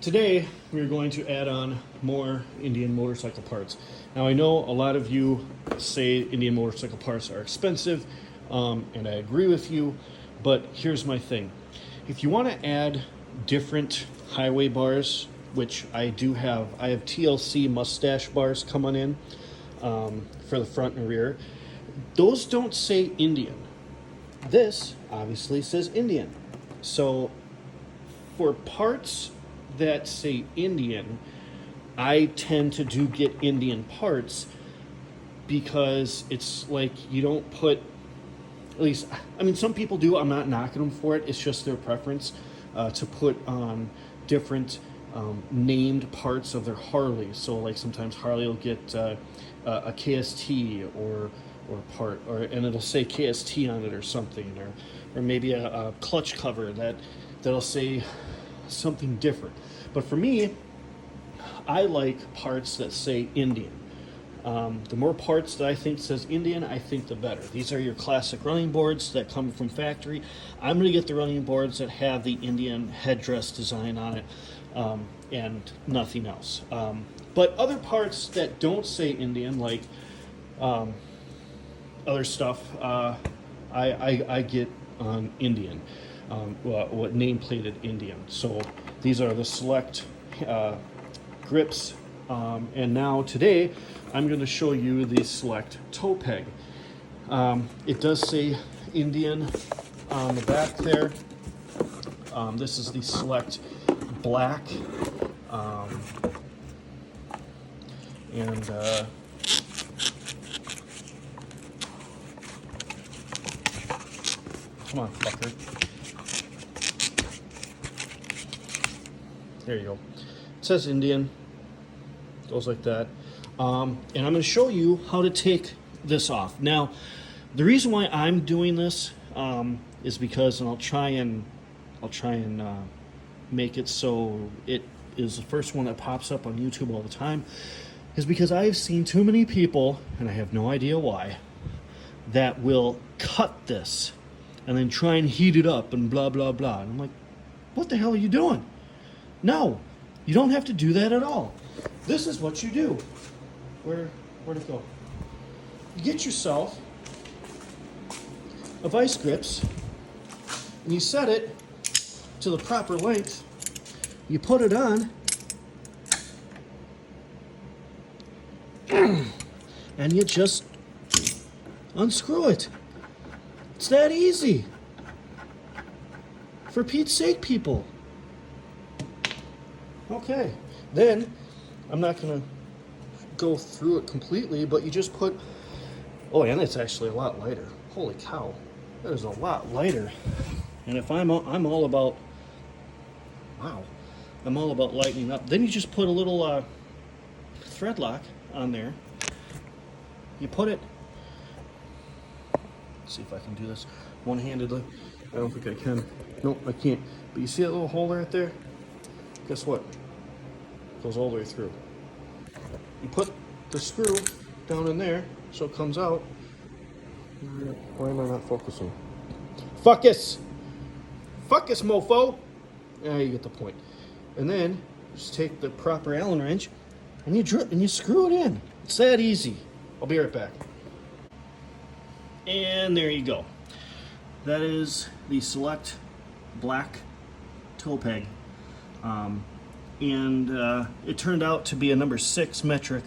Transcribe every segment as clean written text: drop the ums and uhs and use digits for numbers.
Today we're going to add on more Indian motorcycle parts. Now I know a lot of you say Indian motorcycle parts are expensive, and I agree with you, but here's my thing. If you want to add different highway bars, which I do have, I have TLC mustache bars coming in for the front and rear. Those don't say Indian. This obviously says Indian. So for parts that say Indian, I tend to get Indian parts because it's like you don't put, at least, I mean, some people do. I'm not knocking them for it. It's just their preference to put on different named parts of their Harley. So like sometimes Harley will get a KST or part, and it'll say KST on it or something, or maybe a clutch cover that'll say something different. But for me, I like parts that say Indian. The more parts that I think says Indian, I think the better. These are your classic running boards that come from factory. I'm going to get the running boards that have the Indian headdress design on it, and nothing else. But other parts that don't say Indian, like other stuff, I get on Indian, what nameplated Indian. So these are the select grips, and now today I'm going to show you the select toe peg. It does say Indian on the back there. This is the select black, and come on, fucker. There you go. It says Indian. Goes like that. And I'm going to show you how to take this off. Now, the reason why I'm doing this is because, and I'll try and make it so it is the first one that pops up on YouTube all the time, is because I've seen too many people, and I have no idea why, that will cut this and then try and heat it up and blah, blah, blah. And I'm like, what the hell are you doing? No, you don't have to do that at all. This is what you do. Where'd it go? You get yourself a vice grips, and you set it to the proper length. You put it on, and you just unscrew it. It's that easy. For Pete's sake, people. Okay, then I'm not going to go through it completely, but you just put, oh, and it's actually a lot lighter. Holy cow, that is a lot lighter. And if I'm all about, wow, I'm all about lightening up. Then you just put a little thread lock on there. You put it, let's see if I can do this one-handedly. I don't think I can. Nope, I can't. But you see that little hole right there? Guess what? It goes all the way through. You put the screw down in there so it comes out. Why am I not focusing? Focus! Focus, mofo! Yeah, you get the point. And then just take the proper Allen wrench and you screw it in. It's that easy. I'll be right back. And there you go. That is the select black toe peg. And it turned out to be a number 6 metric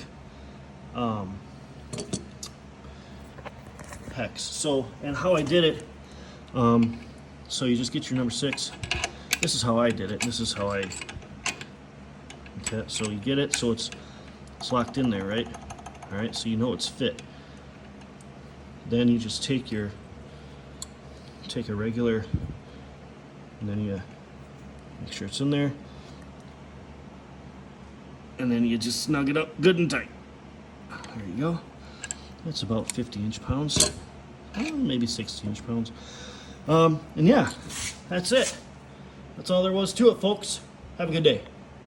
hex. So, and how I did it, so you just get your number 6. This is how I did it. This is how I, okay, so you get it, so it's locked in there, right? All right, so you know it's fit. Then you just take a regular, and then you make sure it's in there. And then you just snug it up good and tight. There you go. That's about 50 inch-pounds. Maybe 60 inch-pounds. And yeah, that's it. That's all there was to it, folks. Have a good day.